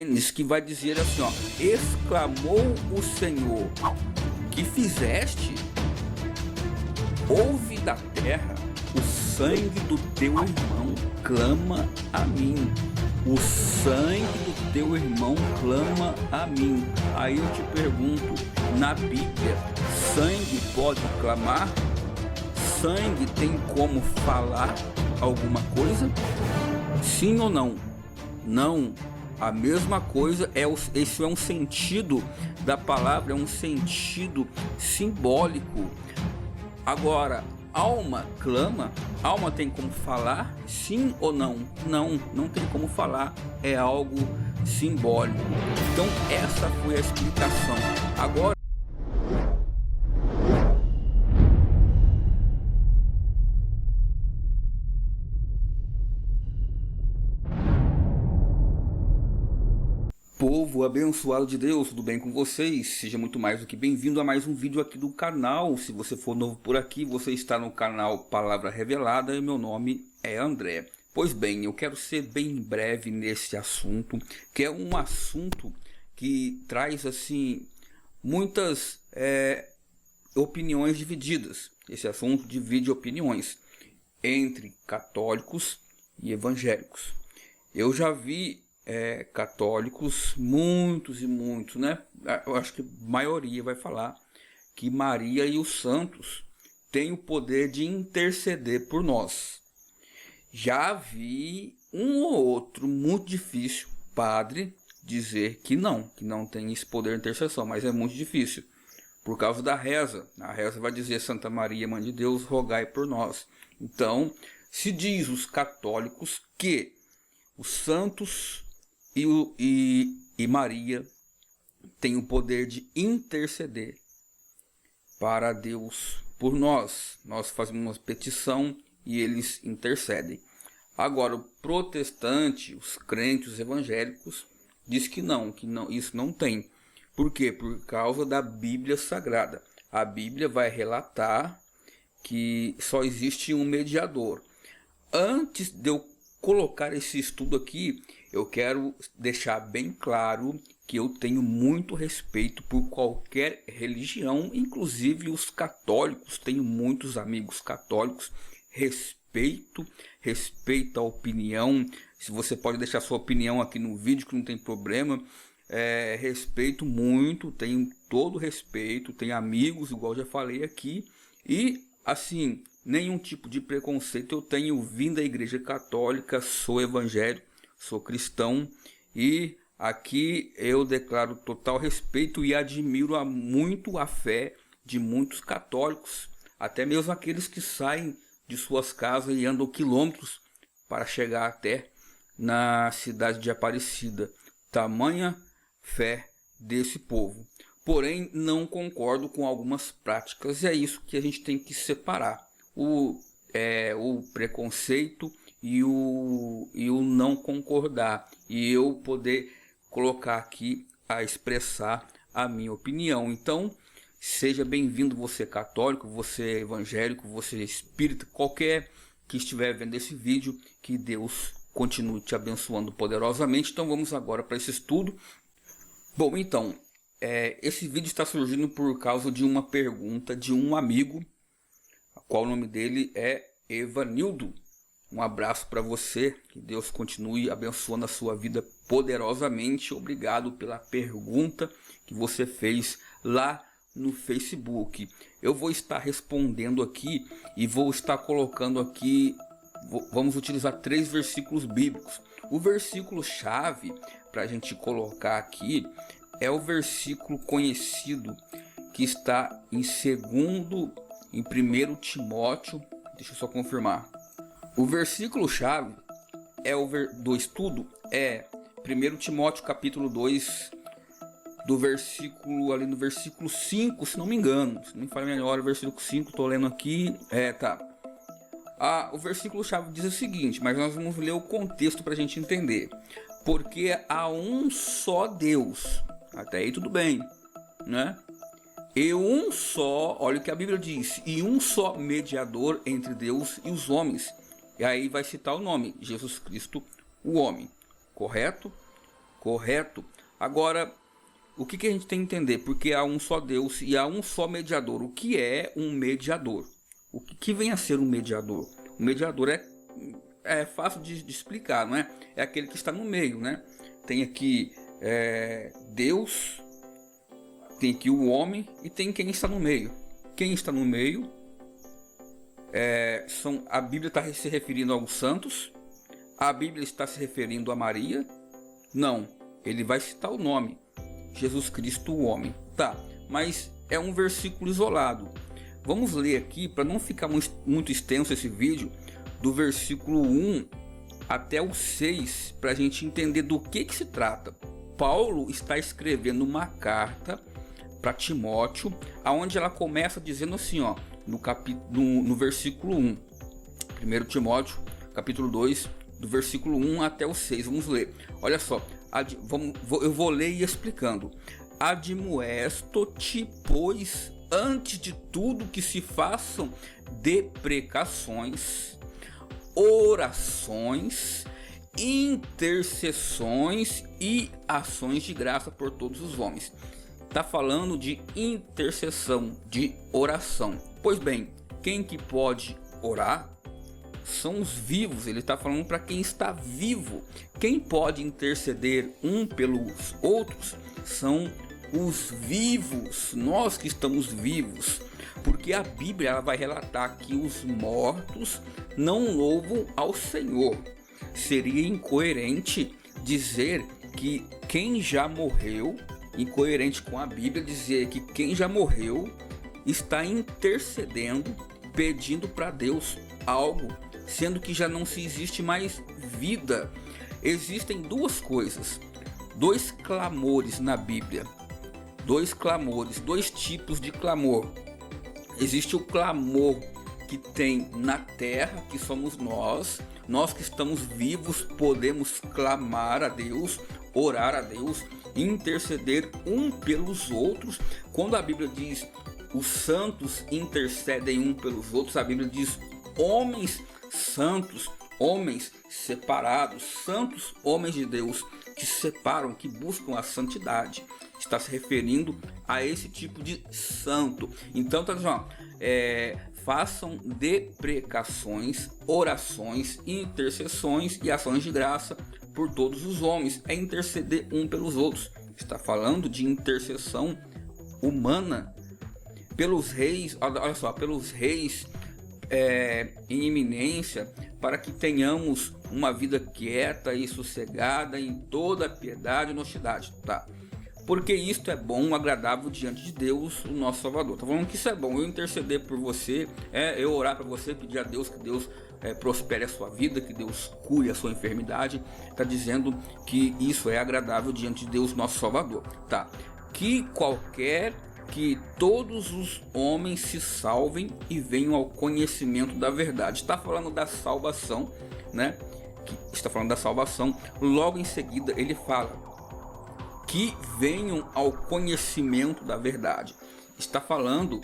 que vai dizer assim, ó: exclamou o Senhor, que fizeste? Ouve da terra, o sangue do teu irmão clama a mim. O sangue do teu irmão clama a mim. Aí eu te pergunto, na Bíblia, sangue pode clamar? Sangue tem como falar alguma coisa? Sim ou não? Não. A mesma coisa, esse é um sentido da palavra, é um sentido simbólico. Agora, alma clama? Alma tem como falar? Sim ou não? Não, não tem como falar, é algo simbólico. Então essa foi a explicação. Agora, povo abençoado de Deus, tudo bem com vocês? Seja muito mais do que bem-vindo a mais um vídeo aqui do canal. Se você for novo por aqui, você está no canal Palavra Revelada e meu nome é André. Pois bem, eu quero ser bem breve nesse assunto, que é um assunto que traz assim muitas opiniões divididas. Esse assunto divide opiniões entre católicos e evangélicos. Eu já vi católicos, muitos e muitos, né? Eu acho que a maioria vai falar que Maria e os santos têm o poder de interceder por nós. Já vi um ou outro, muito difícil, padre dizer que não tem esse poder de intercessão, mas é muito difícil. Por causa da reza. A reza vai dizer: Santa Maria, Mãe de Deus, rogai por nós. Então, se diz os católicos que os santos e Maria têm o poder de interceder para Deus por nós. Nós fazemos uma petição e eles intercedem. Agora, o protestante, os crentes, os evangélicos, diz que não, isso não tem. Por quê? Por causa da Bíblia Sagrada. A Bíblia vai relatar que só existe um mediador. Antes de eu colocar esse estudo aqui, eu quero deixar bem claro que eu tenho muito respeito por qualquer religião, inclusive os católicos. Tenho muitos amigos católicos. Respeito a opinião. Se você pode deixar sua opinião aqui no vídeo, que não tem problema. Respeito muito, tenho todo respeito, tenho amigos, igual já falei aqui, e assim, nenhum tipo de preconceito eu tenho. Vim da Igreja Católica, sou evangélico, sou cristão, e aqui eu declaro total respeito e admiro muito a fé de muitos católicos, até mesmo aqueles que saem de suas casas e andam quilômetros para chegar até na cidade de Aparecida. Tamanha fé desse povo. Porém, não concordo com algumas práticas, e é isso que a gente tem que separar: o preconceito e o não concordar, e eu poder colocar aqui a expressar a minha opinião. Então, seja bem-vindo, você católico, você evangélico, você espírita, qualquer que estiver vendo esse vídeo, que Deus continue te abençoando poderosamente. Então vamos agora para esse estudo. Bom, então, esse vídeo está surgindo por causa de uma pergunta de um amigo, qual o nome dele é Evanildo. Um abraço para você, que Deus continue abençoando a sua vida poderosamente. Obrigado pela pergunta que você fez lá no Facebook. Eu vou estar respondendo aqui e vou estar colocando aqui, vamos utilizar 3 versículos bíblicos. O versículo chave para a gente colocar aqui é o versículo conhecido que está em 1 Timóteo, deixa eu só confirmar. O versículo chave do estudo é 1 Timóteo capítulo 2, do versículo ali no versículo 5, se não me engano, se não me falha melhor, o versículo 5, estou lendo aqui, o versículo chave diz o seguinte, mas nós vamos ler o contexto para a gente entender. Porque há um só Deus, até aí tudo bem, né? E um só, olha o que a Bíblia diz, e um só mediador entre Deus e os homens. E aí vai citar o nome, Jesus Cristo, o homem, correto? correto? Agora, o que a gente tem que entender? Porque há um só Deus e há um só mediador. O que é um mediador? O que vem a ser um mediador? O mediador é fácil de explicar, não é? É aquele que está no meio, né? Tem aqui Deus, tem aqui o homem e tem quem está no meio. Quem está no meio a Bíblia está se referindo aos santos. A Bíblia está se referindo a Maria? Não, ele vai citar o nome, Jesus Cristo, o homem. Tá, mas é um versículo isolado. Vamos ler aqui, para não ficar muito extenso esse vídeo, do versículo 1 até o 6, para a gente entender do que se trata. Paulo está escrevendo uma carta para Timóteo, aonde ela começa dizendo assim, ó, no versículo 1, 1 Timóteo, capítulo 2, do versículo 1 até o 6, vamos ler. Olha só, eu vou ler e explicando. Admoesto-te, pois, antes de tudo que se façam deprecações, orações, intercessões e ações de graça por todos os homens. Está falando de intercessão, de oração. Pois bem, quem que pode orar são os vivos. Ele está falando para quem está vivo. Quem pode interceder um pelos outros são os vivos, nós que estamos vivos. Porque a Bíblia ela vai relatar que os mortos não louvam ao Senhor. Seria incoerente dizer que quem já morreu, incoerente com a Bíblia dizer que quem já morreu está intercedendo, pedindo para Deus algo, sendo que já não se existe mais vida. Existem duas coisas, dois clamores na Bíblia, dois clamores, dois tipos de clamor. Existe o clamor que tem na terra, que somos nós que estamos vivos, podemos clamar a Deus, orar a Deus, interceder um pelos outros. Quando a Bíblia diz os santos intercedem um pelos outros, a Bíblia diz homens santos, homens separados, santos homens de Deus que se separam, que buscam a santidade. Está se referindo a esse tipo de santo. Então tá dizendo, façam deprecações, orações, intercessões e ações de graça por todos os homens. É interceder um pelos outros. Está falando de intercessão humana pelos reis, olha só, pelos reis em eminência, para que tenhamos uma vida quieta e sossegada em toda a piedade e honestidade, tá? Porque isto é bom, agradável diante de Deus, o nosso Salvador. Tá falando que isso é bom, eu interceder por você, eu orar para você, pedir a Deus que Deus prospere a sua vida, que Deus cure a sua enfermidade. Tá dizendo que isso é agradável diante de Deus, nosso Salvador, tá? Que todos os homens se salvem e venham ao conhecimento da verdade. Está falando da salvação, né? Está falando da salvação. Logo em seguida ele fala que venham ao conhecimento da verdade. Está falando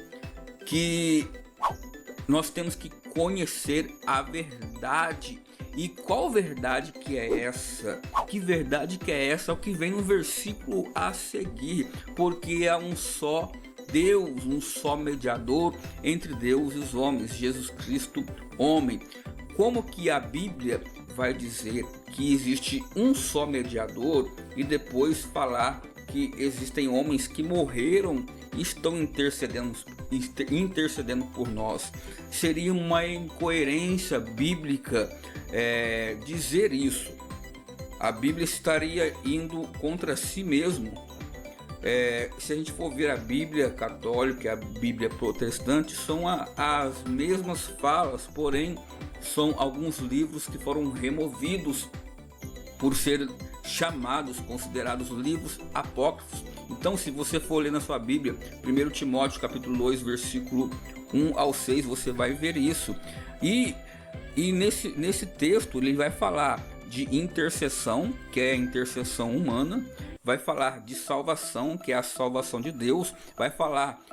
que nós temos que conhecer a verdade. E qual verdade que é essa? Que verdade que é essa? É o que vem no versículo a seguir. Porque há um só Deus, um só mediador entre Deus e os homens, Jesus Cristo, homem. Como que a Bíblia vai dizer que existe um só mediador e depois falar que existem homens que morreram e estão intercedendo por nós? Seria uma incoerência bíblica dizer isso. A Bíblia estaria indo contra si mesmo. Se a gente for ver a Bíblia católica e a Bíblia protestante, são as mesmas falas, porém são alguns livros que foram removidos por ser chamados, considerados livros apócrifos. Então, se você for ler na sua Bíblia, 1 Timóteo capítulo 2, versículo 1 ao 6, você vai ver isso. E nesse texto ele vai falar de intercessão, que é a intercessão humana, vai falar de salvação, que é a salvação de Deus, vai falar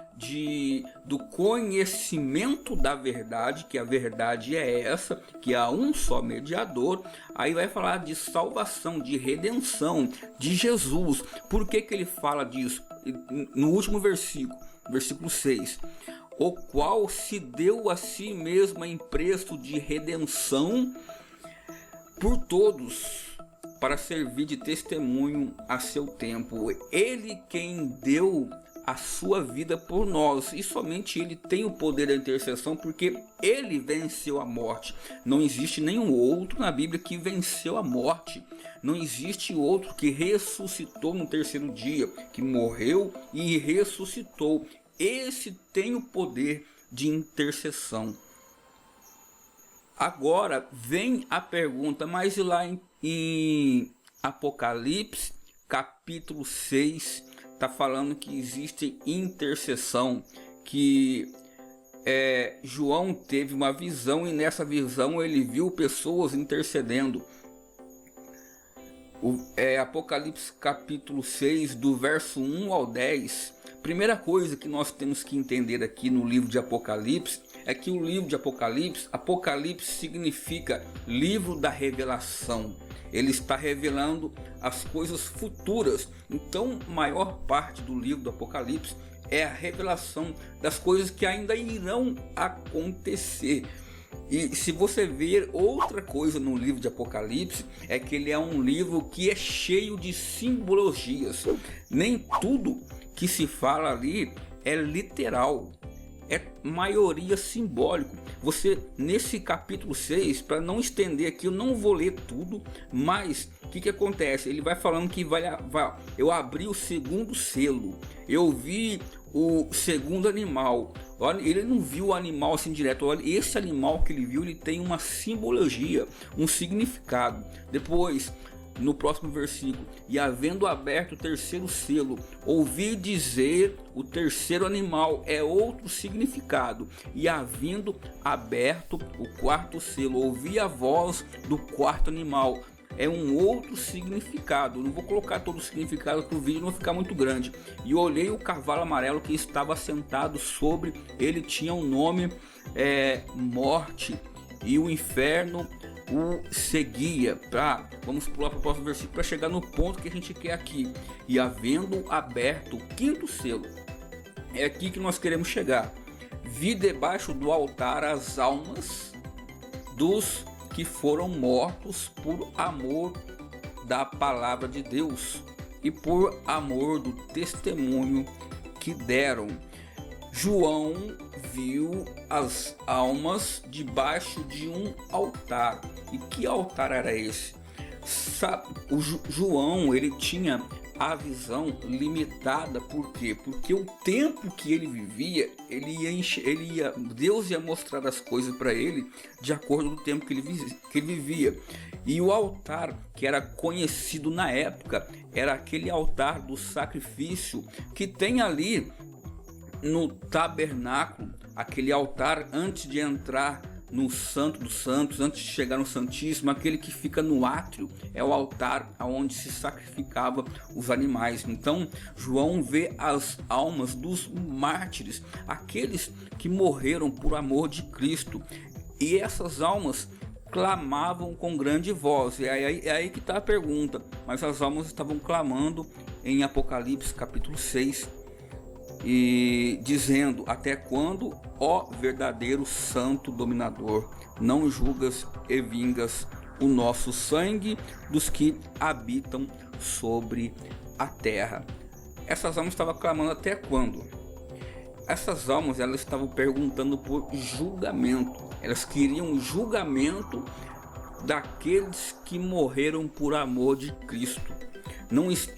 do conhecimento da verdade, que a verdade é essa, que há um só mediador. Aí vai falar de salvação, de redenção, de Jesus. Por que ele fala disso? No último versículo 6, o qual se deu a si mesmo em preço de redenção por todos, para servir de testemunho a seu tempo. Ele quem deu a sua vida por nós, e somente ele tem o poder da intercessão, porque ele venceu a morte. Não existe nenhum outro na Bíblia que venceu a morte. Não existe outro que ressuscitou no terceiro dia, que morreu e ressuscitou. Esse tem o poder de intercessão. Agora vem a pergunta, mas lá em Apocalipse, capítulo 6, está falando que existe intercessão, que João teve uma visão e nessa visão ele viu pessoas intercedendo. Apocalipse capítulo 6, do verso 1 ao 10. Primeira coisa que nós temos que entender aqui no livro de Apocalipse é que o livro de Apocalipse significa livro da revelação. Ele está revelando as coisas futuras. Então, maior parte do livro do Apocalipse é a revelação das coisas que ainda irão acontecer. E se você ver outra coisa no livro de Apocalipse, é que ele é um livro que é cheio de simbologias. Nem tudo que se fala ali é literal, é maioria simbólico. Você, nesse capítulo 6, para não estender aqui, eu não vou ler tudo, mas o que acontece? Ele vai falando que eu abri o segundo selo, eu vi o segundo animal. Olha, ele não viu o animal assim direto. Olha, esse animal que ele viu, ele tem uma simbologia, um significado. Depois, no próximo versículo, e havendo aberto o terceiro selo, ouvi dizer o terceiro animal, é outro significado. E havendo aberto o quarto selo, ouvi a voz do quarto animal, é um outro significado. Não vou colocar todo o significado para o vídeo não ficar muito grande. E olhei o cavalo amarelo que estava sentado sobre ele, tinha um nome, morte, e o inferno o seguia. Vamos pular para o próximo versículo para chegar no ponto que a gente quer aqui. E havendo aberto o quinto selo, é aqui que nós queremos chegar. Vi debaixo do altar as almas dos que foram mortos por amor da palavra de Deus e por amor do testemunho que deram. João viu as almas debaixo de um altar. E que altar era esse? O João, ele tinha a visão limitada. Por quê? Porque o tempo que ele vivia, Deus ia mostrar as coisas para ele de acordo com o tempo que ele vivia. E o altar que era conhecido na época era aquele altar do sacrifício que tem ali no tabernáculo, aquele altar antes de entrar no Santo dos Santos, antes de chegar no Santíssimo, aquele que fica no átrio, é o altar onde se sacrificava os animais. Então, João vê as almas dos mártires, aqueles que morreram por amor de Cristo, e essas almas clamavam com grande voz. É aí que está a pergunta, mas as almas estavam clamando em Apocalipse capítulo 6, e dizendo: até quando, ó verdadeiro santo dominador, não julgas e vingas o nosso sangue dos que habitam sobre a terra? Essas almas estavam clamando até quando? Essas almas, elas estavam perguntando por julgamento. Elas queriam julgamento daqueles que morreram por amor de Cristo.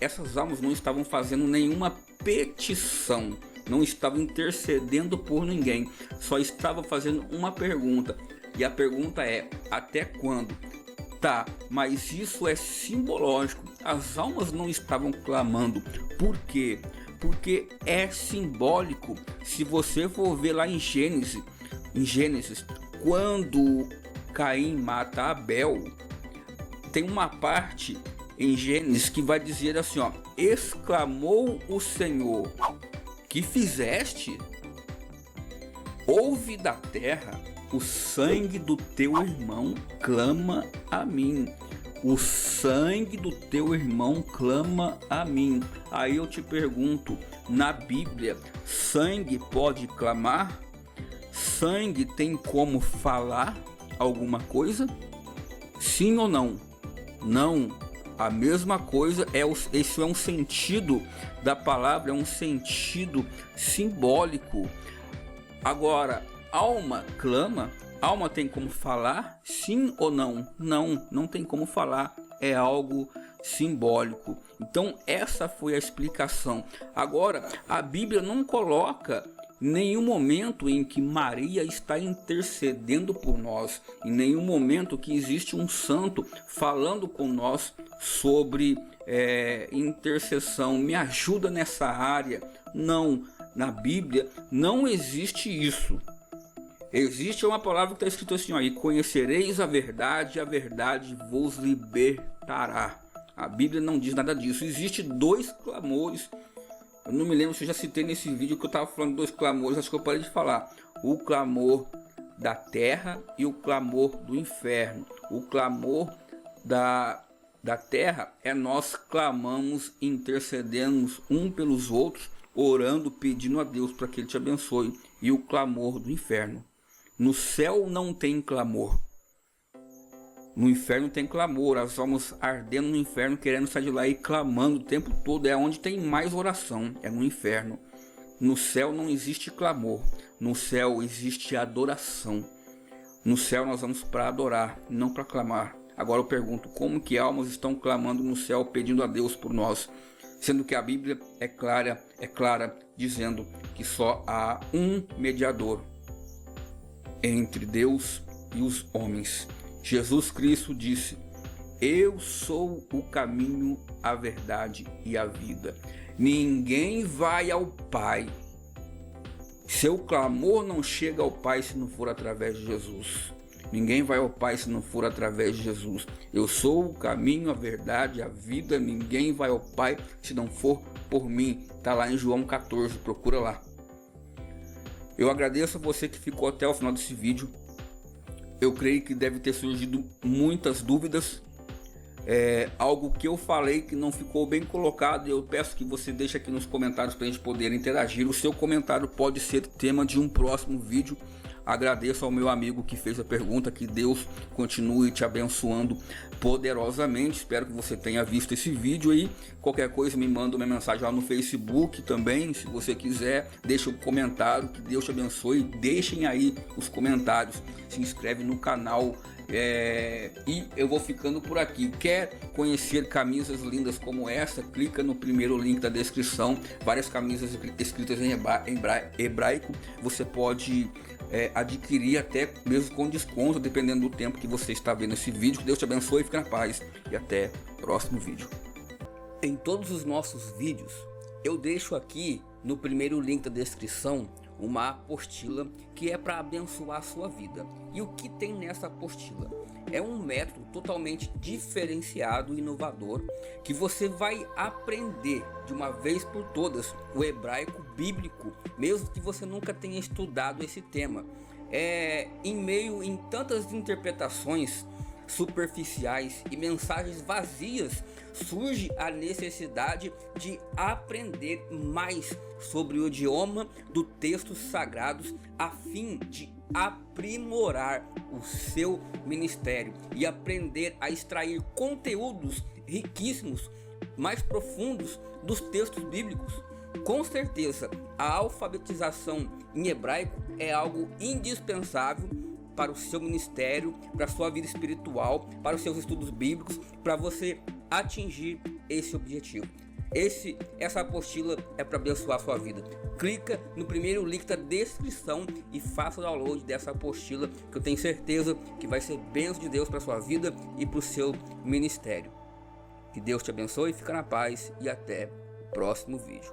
Essas almas não estavam fazendo nenhuma petição, não estavam intercedendo por ninguém, só estavam fazendo uma pergunta, e a pergunta é: até quando? Tá, mas isso é simbológico. As almas não estavam clamando. Por quê? Porque é simbólico. Se você for ver lá em Gênesis, quando Caim mata Abel, tem uma parte em Gênesis que vai dizer assim, ó: exclamou o Senhor, que fizeste? Ouve da terra, o sangue do teu irmão clama a mim. O sangue do teu irmão clama a mim. Aí eu te pergunto, na Bíblia, sangue pode clamar? Sangue tem como falar alguma coisa? Sim ou não? Não. A mesma coisa, esse é um sentido da palavra, é um sentido simbólico. Agora, alma clama? Alma tem como falar? Sim ou não? Não, não tem como falar. É algo simbólico. Então essa foi a explicação. Agora, a Bíblia não coloca nenhum momento em que Maria está intercedendo por nós, em nenhum momento que existe um santo falando com nós sobre intercessão, me ajuda nessa área. Não, na Bíblia não existe isso. Existe uma palavra que está escrito assim, ó: e conhecereis a verdade vos libertará. A Bíblia não diz nada disso. Existem dois clamores. Eu não me lembro se eu já citei nesse vídeo que eu estava falando dos clamores, acho que eu parei de falar. O clamor da terra e o clamor do inferno. O clamor da terra é nós clamamos, intercedemos um pelos outros, orando, pedindo a Deus para que Ele te abençoe. E o clamor do inferno. No céu não tem clamor. No inferno tem clamor, as almas ardendo no inferno, querendo sair de lá e clamando o tempo todo. É onde tem mais oração, é no inferno. No céu não existe clamor, no céu existe adoração. No céu nós vamos para adorar, não para clamar. Agora eu pergunto, como que almas estão clamando no céu, pedindo a Deus por nós? Sendo que a Bíblia é clara, dizendo que só há um mediador entre Deus e os homens. Jesus Cristo disse: eu sou o caminho, a verdade e a vida. Ninguém vai ao Pai. Seu clamor não chega ao Pai se não for através de Jesus. Ninguém vai ao Pai se não for através de Jesus. Eu sou o caminho, a verdade, a vida. Ninguém vai ao Pai se não for por mim. Está lá em João 14, procura lá. Eu agradeço a você que ficou até o final desse vídeo. Eu creio que deve ter surgido muitas dúvidas. Algo que eu falei que não ficou bem colocado. Eu peço que você deixe aqui nos comentários para a gente poder interagir. O seu comentário pode ser tema de um próximo vídeo. Agradeço ao meu amigo que fez a pergunta. Que Deus continue te abençoando poderosamente. Espero que você tenha visto esse vídeo aí. Qualquer coisa me manda uma mensagem lá no Facebook também. Se você quiser, deixa um comentário. Que Deus te abençoe. Deixem aí os comentários. Se inscreve no canal. E eu vou ficando por aqui. Quer conhecer camisas lindas como essa? Clica no primeiro link da descrição. Várias camisas escritas em hebraico. Você pode adquirir até mesmo com desconto, dependendo do tempo que você está vendo esse vídeo. Que Deus te abençoe, fique na paz e até o próximo vídeo. Em todos os nossos vídeos eu deixo aqui no primeiro link da descrição uma apostila que é para abençoar a sua vida. E o que tem nessa apostila? É um método totalmente diferenciado e inovador que você vai aprender de uma vez por todas o hebraico bíblico, mesmo que você nunca tenha estudado esse tema. Em meio em tantas interpretações superficiais e mensagens vazias, surge a necessidade de aprender mais sobre o idioma dos textos sagrados, a fim de aprimorar o seu ministério e aprender a extrair conteúdos riquíssimos, mais profundos dos textos bíblicos. Com certeza, a alfabetização em hebraico é algo indispensável para o seu ministério, para a sua vida espiritual, para os seus estudos bíblicos, para você atingir esse objetivo. Essa apostila é para abençoar a sua vida. Clica no primeiro link da descrição e faça o download dessa apostila, que eu tenho certeza que vai ser bênção de Deus para a sua vida e para o seu ministério. Que Deus te abençoe, fica na paz e até o próximo vídeo.